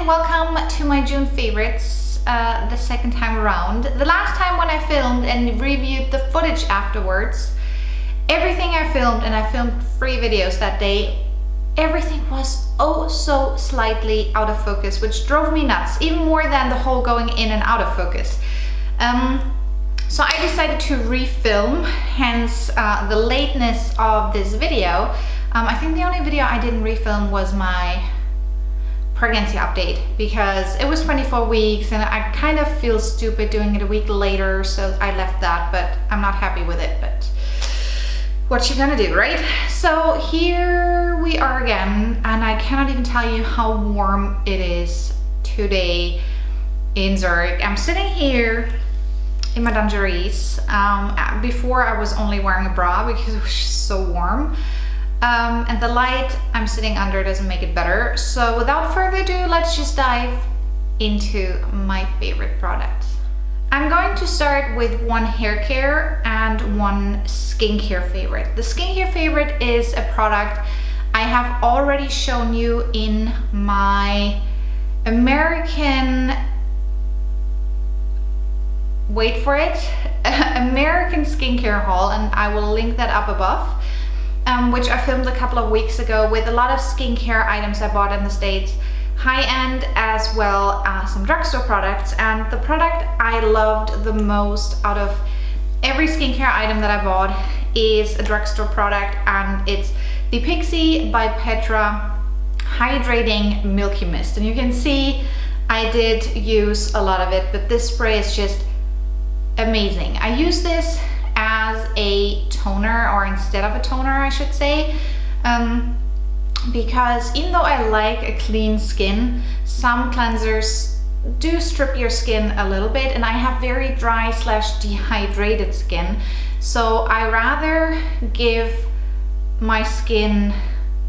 and welcome to my June favorites, the second time around. The last time when I filmed and reviewed the footage afterwards, everything I filmed, and I filmed 3 videos that day, everything was oh so slightly out of focus, which drove me nuts, even more than the whole going in and out of focus. So I decided to refilm, hence the lateness of this video. I think the only video I didn't refilm was my pregnancy update, because it was 24 weeks and I kind of feel stupid doing it a week later, so I left that, but I'm not happy with it, but what you gonna do, right? So here we are again, and I cannot even tell you how warm it is today in Zurich. I'm sitting here in my dungarees. Before I was only wearing a bra because it was just so warm. And the light I'm sitting under doesn't make it better. So without further ado, let's just dive into my favorite products. I'm going to start with one hair care and one skincare favorite. The skincare favorite is a product I have already shown you in my American, wait for it, American skincare haul, and I will link that up above. Which I filmed a couple of weeks ago with a lot of skincare items I bought in the States, high-end as well as some drugstore products. And the product I loved the most out of every skincare item that I bought is a drugstore product, and it's the Pixi by Petra Hydrating Milky Mist. And you can see I did use a lot of it, but this spray is just amazing. I use this as a toner, or instead of a toner I should say, because even though I like a clean skin, some cleansers do strip your skin a little bit, and I have very dry / dehydrated skin, so I rather give my skin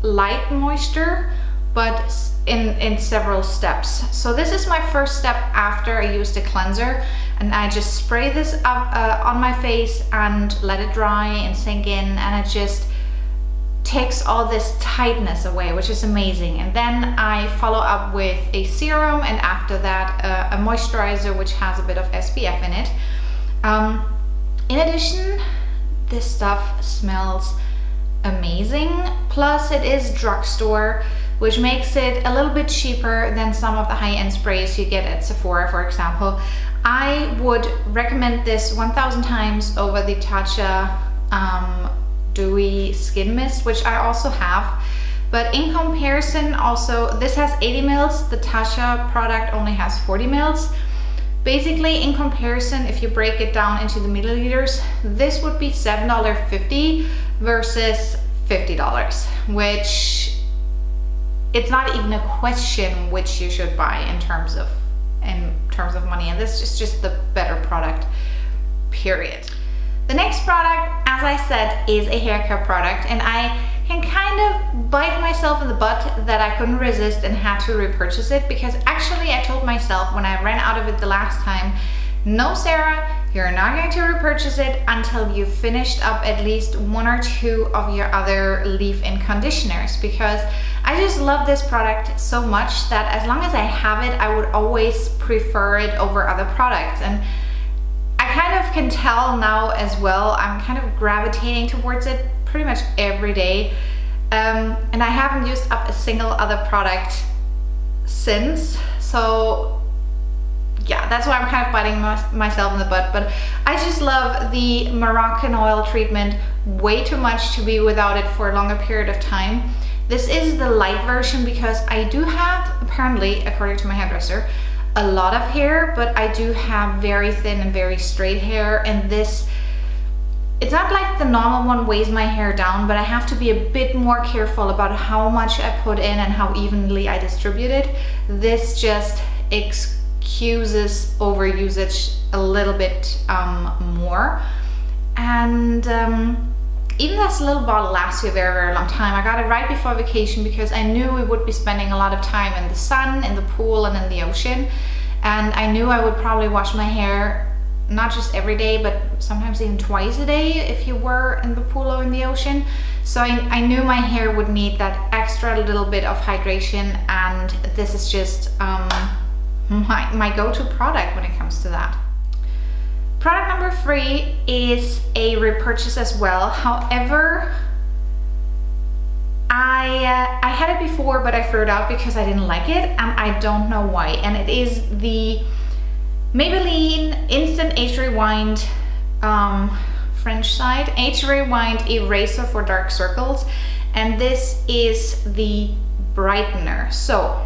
light moisture, but in several steps. So this is my first step after I use the cleanser, and I just spray this up on my face and let it dry and sink in, and it just takes all this tightness away, which is amazing. And then I follow up with a serum, and after that a moisturizer which has a bit of SPF in it. In addition, this stuff smells amazing, plus it is drugstore, which makes it a little bit cheaper than some of the high-end sprays you get at Sephora, for example. I would recommend this 1000 times over the Tatcha Dewy Skin Mist, which I also have. But in comparison, also, this has 80 mils, the Tatcha product only has 40 mils. Basically, in comparison, if you break it down into the milliliters, this would be $7.50 versus $50, which it's not even a question which you should buy in terms of money, and this is just the better product, period. The next product, as I said, is a hair care product, and I can kind of bite myself in the butt that I couldn't resist and had to repurchase it, because actually I told myself when I ran out of it the last time, no Sarah, you're not going to repurchase it until you've finished up at least 1 or 2 of your other leave-in conditioners, because I just love this product so much that as long as I have it, I would always prefer it over other products. And I kind of can tell now as well, I'm kind of gravitating towards it pretty much every day. And I haven't used up a single other product since, so yeah, that's why I'm kind of biting myself in the butt. But I just love the Moroccan oil treatment way too much to be without it for a longer period of time. This is the light version, because I do have, apparently, according to my hairdresser, a lot of hair, but I do have very thin and very straight hair, and this, it's not like the normal one weighs my hair down, but I have to be a bit more careful about how much I put in and how evenly I distribute it. This just excuses overusage a little bit more. And even this little bottle lasts you a very, very long time. I got it right before vacation because I knew we would be spending a lot of time in the sun, in the pool, and in the ocean. And I knew I would probably wash my hair not just every day, but sometimes even twice a day if you were in the pool or in the ocean. So I knew my hair would need that extra little bit of hydration, and this is just my go-to product when it comes to that. Product number 3 is a repurchase as well. However, I had it before, but I threw it out because I didn't like it, and I don't know why. And it is the Maybelline Instant Age Rewind, French side, Age Rewind Eraser for Dark Circles. And this is the Brightener. So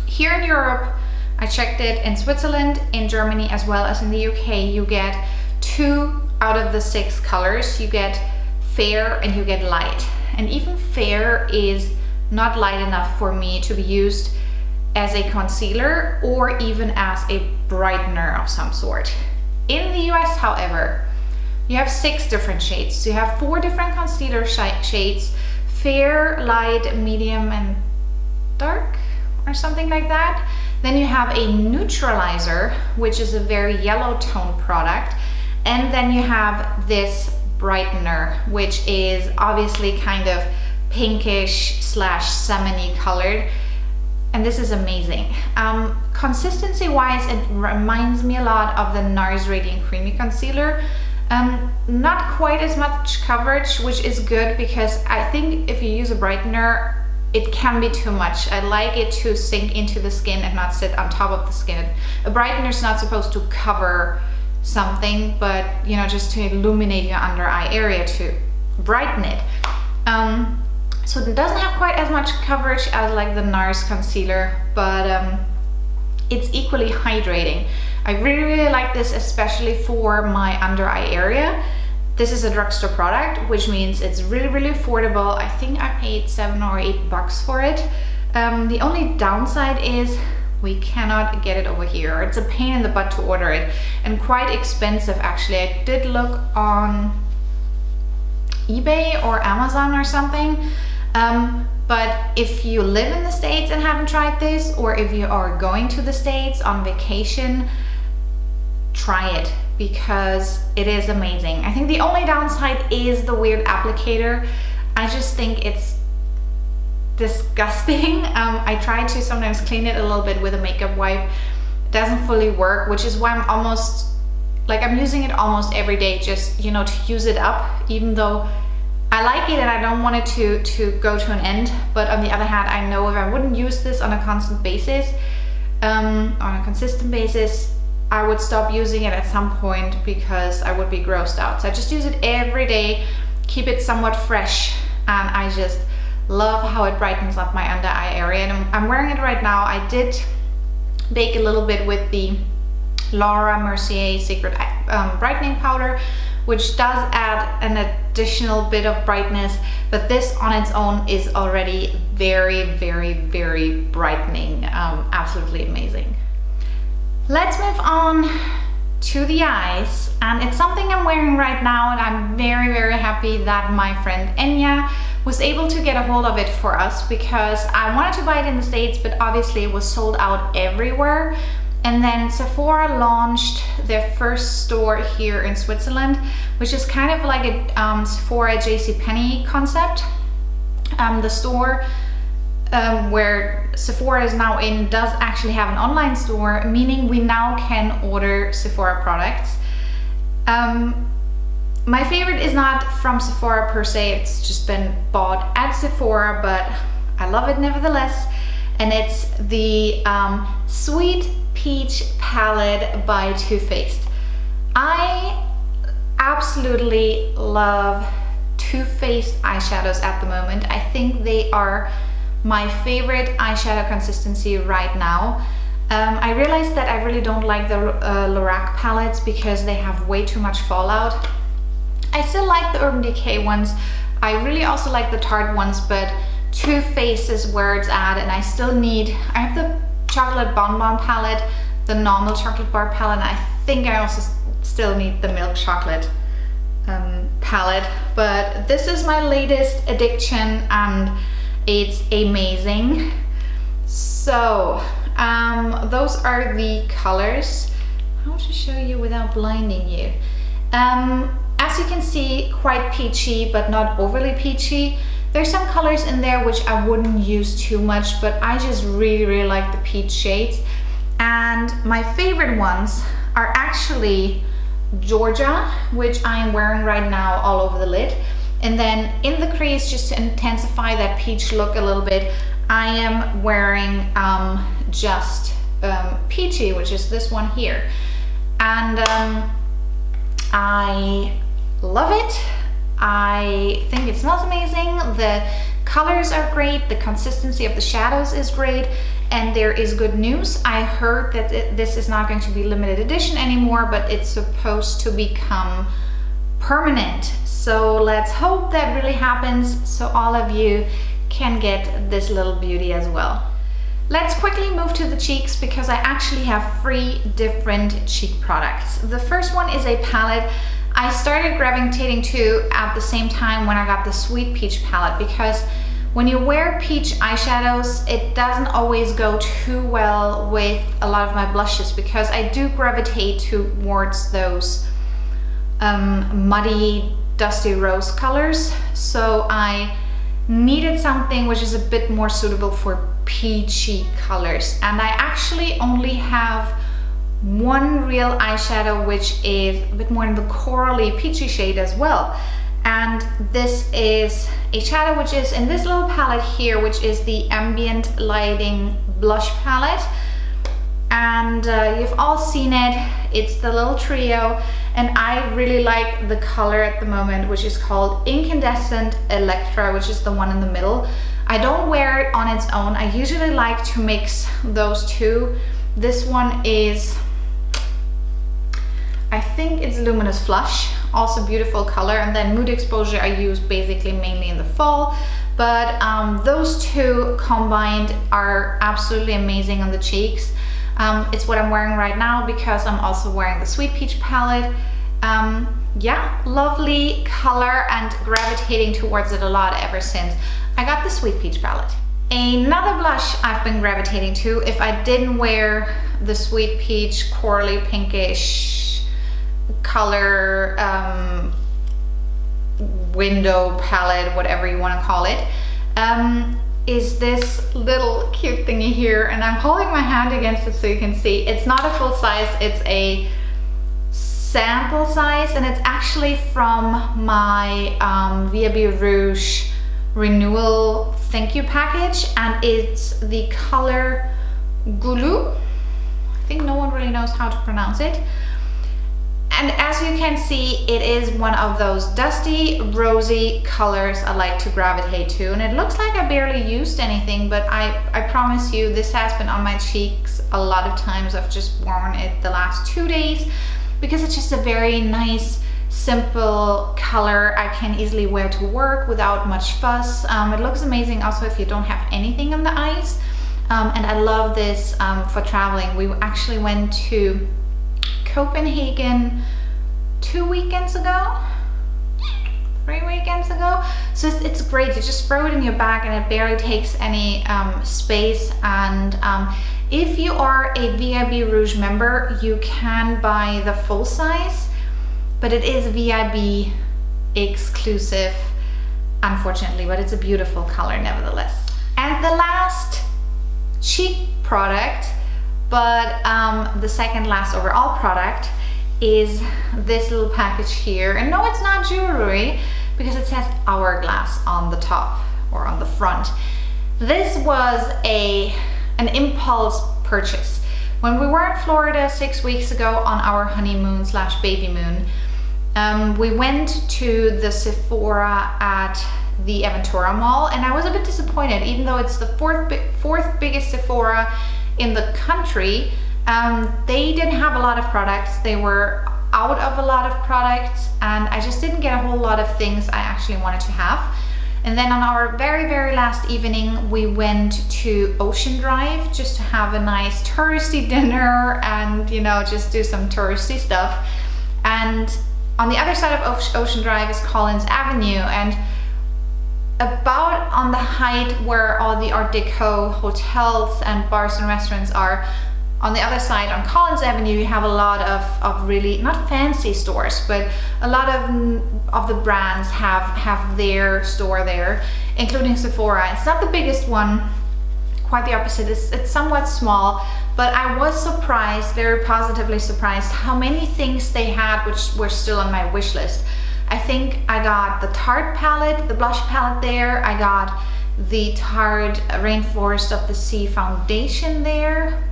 here in Europe, I checked it, in Switzerland, in Germany, as well as in the UK, you get 2 out of the 6 colors. You get fair and you get light. And even fair is not light enough for me to be used as a concealer or even as a brightener of some sort. In the US, however, you have 6 different shades. So you have 4 different concealer shades: fair, light, medium, and dark, or something like that. Then you have a neutralizer, which is a very yellow tone product. And then you have this brightener, which is obviously kind of pinkish / salmony colored. And this is amazing. Consistency wise, it reminds me a lot of the NARS Radiant Creamy Concealer. Not quite as much coverage, which is good because I think if you use a brightener, it can be too much. I like it to sink into the skin and not sit on top of the skin. A brightener is not supposed to cover something, but you know, just to illuminate your under eye area, to brighten it. So it doesn't have quite as much coverage as like the NARS concealer, but it's equally hydrating. I really like this, especially for my under eye area. This is a drugstore product, which means it's really affordable. I think I paid $7 or $8 for it. The only downside is we cannot get it over here. It's a pain in the butt to order it, and quite expensive actually. I did look on eBay or Amazon or something. But if you live in the States and haven't tried this, or if you are going to the States on vacation, try it because it is amazing. I think the only downside is the weird applicator. I just think it's disgusting. I try to sometimes clean it a little bit with a makeup wipe. It doesn't fully work, which is why I'm using it almost every day, just, you know, to use it up, even though I like it and I don't want it to go to an end. But on the other hand, I know if I wouldn't use this on a constant basis, on a consistent basis, I would stop using it at some point because I would be grossed out. So I just use it every day, keep it somewhat fresh, and I just love how it brightens up my under eye area. And I'm wearing it right now. I did bake a little bit with the Laura Mercier Secret brightening powder, which does add an additional bit of brightness, but this on its own is already very brightening. Absolutely amazing. Let's move on to the eyes, and it's something I'm wearing right now, and I'm very happy that my friend Enya was able to get a hold of it for us, because I wanted to buy it in the States, but obviously it was sold out everywhere. And then Sephora launched their first store here in Switzerland, which is kind of like a Sephora JCPenney concept. The store where Sephora is now in does actually have an online store, meaning we now can order Sephora products. My favorite is not from Sephora per se, it's just been bought at Sephora, but I love it nevertheless. And it's the Sweet Peach palette by Too Faced. I absolutely love Too Faced eyeshadows at the moment. I think they are my favorite eyeshadow consistency right now. I realized that I really don't like the Lorac palettes because they have way too much fallout. I still like the Urban Decay ones. I really also like the Tarte ones, but Too Faced is where it's at, and I have the chocolate bonbon palette, the normal chocolate bar palette, and I think I also still need the milk chocolate palette. But this is my latest addiction and it's amazing. So those are the colors. How to show you without blinding you. As you can see, quite peachy, but not overly peachy. There's some colors in there which I wouldn't use too much, but I just really like the peach shades. And my favorite ones are actually Georgia, which I'm wearing right now all over the lid. And then in the crease, just to intensify that peach look a little bit, I am wearing just Peachy, which is this one here. And I love it. I think it smells amazing. The colors are great. The consistency of the shadows is great. And there is good news. I heard that this is not going to be limited edition anymore, but it's supposed to become permanent. So let's hope that really happens, so all of you can get this little beauty as well. Let's quickly move to the cheeks, because I actually have 3 different cheek products. The first one is a palette I started gravitating to at the same time when I got the Sweet Peach palette, because when you wear peach eyeshadows, it doesn't always go too well with a lot of my blushes, because I do gravitate towards those muddy, dusty rose colors. So I needed something which is a bit more suitable for peachy colors. And I actually only have one real eyeshadow which is a bit more in the corally peachy shade as well. And this is a shadow which is in this little palette here, which is the Ambient Lighting Blush Palette. And you've all seen it. It's the little trio, and I really like the color at the moment, which is called Incandescent Electra, which is the one in the middle. I don't wear it on its own. I usually like to mix those two. This one is, I think it's Luminous Flush, also beautiful color. And then Mood Exposure I use basically mainly in the fall, but those two combined are absolutely amazing on the cheeks. It's what I'm wearing right now, because I'm also wearing the Sweet Peach palette. Yeah, lovely color, and gravitating towards it a lot ever since I got the Sweet Peach palette. Another blush I've been gravitating to, if I didn't wear the Sweet Peach corally pinkish color window palette, whatever you want to call it, is this little cute thingy here. And I'm holding my hand against it so you can see. It's not a full size, it's a sample size, and it's actually from my VIB Rouge renewal thank you package, and it's the color Goulue. I think no one really knows how to pronounce it. And as you can see, it is one of those dusty, rosy colors I like to gravitate to. And it looks like I barely used anything, but I promise you, this has been on my cheeks a lot of times. I've just worn it the last 2 days, because it's just a very nice, simple color I can easily wear to work without much fuss. It looks amazing also if you don't have anything on the eyes. And I love this for traveling. We actually went to Copenhagen 2 weekends ago, 3 weekends ago. So it's great. You just throw it in your bag and it barely takes any space. And if you are a VIB Rouge member, you can buy the full size, but it is VIB exclusive, unfortunately, but it's a beautiful color nevertheless. And the last cheek product, but the second last overall product, is this little package here. And no, it's not jewelry, because it says Hourglass on the top or on the front. This was an impulse purchase. When we were in Florida 6 weeks ago on our honeymoon / baby moon, we went to the Sephora at the Aventura Mall, and I was a bit disappointed. Even though it's the fourth biggest Sephora in the country, they didn't have a lot of products. They were out of a lot of products, and I just didn't get a whole lot of things I actually wanted to have. And then on our very last evening, we went to Ocean Drive just to have a nice touristy dinner and, you know, just do some touristy stuff. And on the other side of Ocean Drive is Collins Avenue, and about on the height where all the Art Deco hotels and bars and restaurants are, on the other side, on Collins Avenue, you have a lot of really, not fancy stores, but a lot of the brands have their store there, including Sephora. It's not the biggest one, quite the opposite. It's somewhat small, but I was surprised, very positively surprised, how many things they had which were still on my wish list. I think I got the Tarte palette, the blush palette there. I got the Tarte Rainforest of the Sea foundation there.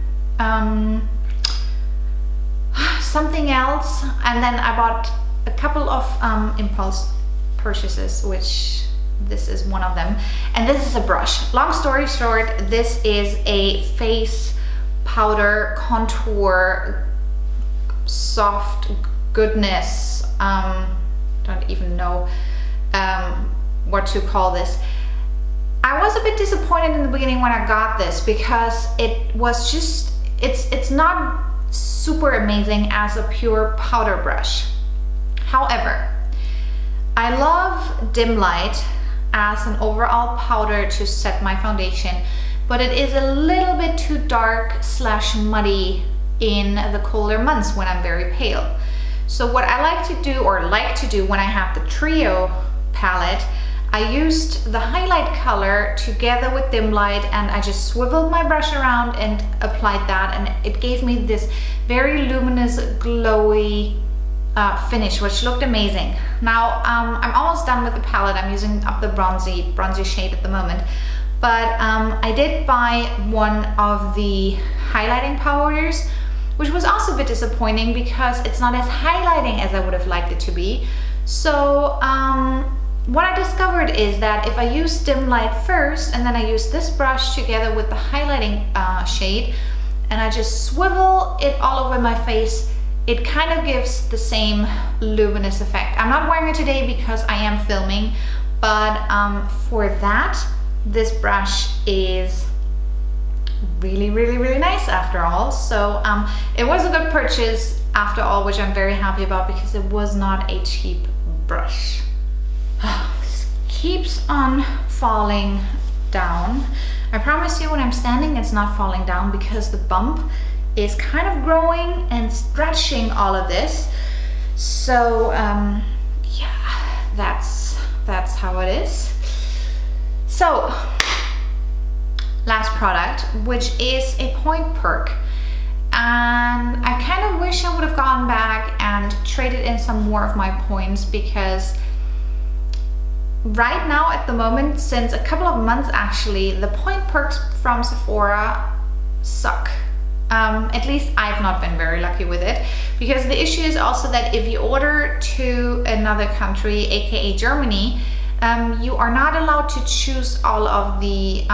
Something else, and then I bought a couple of impulse purchases, which this is one of them, and this is a brush. Long story short, this is a face powder contour soft goodness. Don't even know what to call this. I was a bit disappointed in the beginning when I got this, because it was just, it's not super amazing as a pure powder brush. However, I love dim light as an overall powder to set my foundation, but it is a little bit too dark / muddy in the colder months when I'm very pale. So what I like to do when I have the Trio palette, I used the highlight color together with dim light, and I just swiveled my brush around and applied that, and it gave me this very luminous, glowy finish, which looked amazing. Now I'm almost done with the palette. I'm using up the bronzy shade at the moment, but I did buy one of the highlighting powders, which was also a bit disappointing because it's not as highlighting as I would have liked it to be. So what I discovered is that if I use dim light first, and then I use this brush together with the highlighting shade, and I just swivel it all over my face, it kind of gives the same luminous effect. I'm not wearing it today because I am filming, but for that, this brush is really nice after all. So it was a good purchase after all, which I'm very happy about, because it was not a cheap brush. This keeps on falling down. I promise you, when I'm standing, it's not falling down, because the bump is kind of growing and stretching all of this. So yeah, that's how it is. So last product, which is a point perk, and I kind of wish I would have gone back and traded in some more of my points, because right now, at the moment, since a couple of months actually, the point perks from Sephora suck. At least I've not been very lucky with it, because the issue is also that if you order to another country, aka Germany, you are not allowed to choose all of the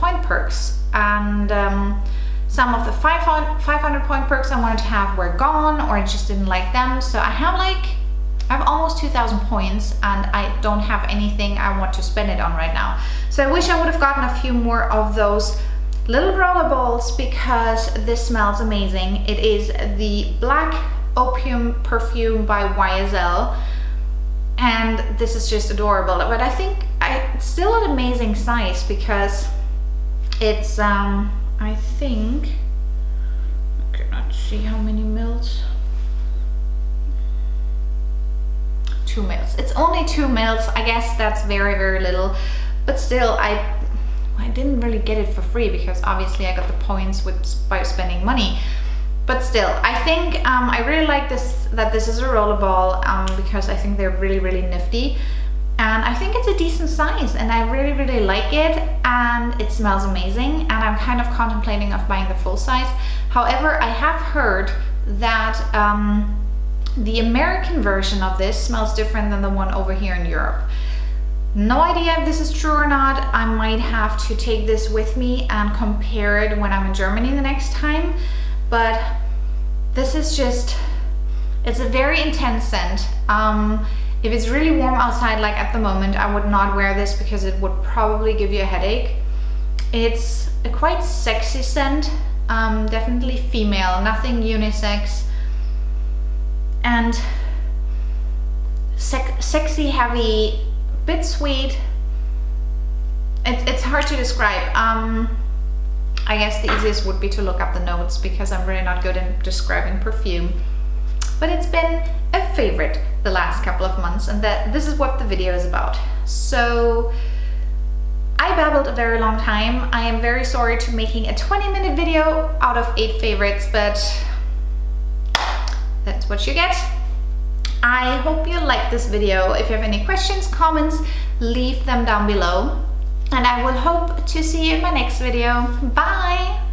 point perks, and some of the 500 point perks I wanted to have were gone, or I just didn't like them. So I have almost 2,000 points, and I don't have anything I want to spend it on right now. So I wish I would have gotten a few more of those little roller balls, because this smells amazing. It is the Black Opium perfume by YSL, and this is just adorable. But I think it's still an amazing size, because it's I think, I cannot see how many mils. 2 mils. It's only 2 mils. I guess that's very little, but still, I didn't really get it for free, because obviously I got the points by spending money. But still, I think I really like that this is a rollerball, because I think they're really nifty, and I think it's a decent size, and I really like it, and it smells amazing, and I'm kind of contemplating of buying the full size. However, I have heard that the American version of this smells different than the one over here in Europe. No idea if this is true or not. I might have to take this with me and compare it when I'm in Germany the next time. But this is just, it's a very intense scent. If it's really warm outside, like at the moment, I would not wear this, because it would probably give you a headache. It's a quite sexy scent, definitely female, nothing unisex, and sexy, heavy, bit sweet. It's hard to describe. I guess the easiest would be to look up the notes because I'm really not good in describing perfume. But it's been a favorite the last couple of months, and this is what the video is about. So I babbled a very long time. I am very sorry to making a 20-minute video out of 8 favorites, but that's what you get. I hope you liked this video. If you have any questions, comments, leave them down below. And I will hope to see you in my next video. Bye!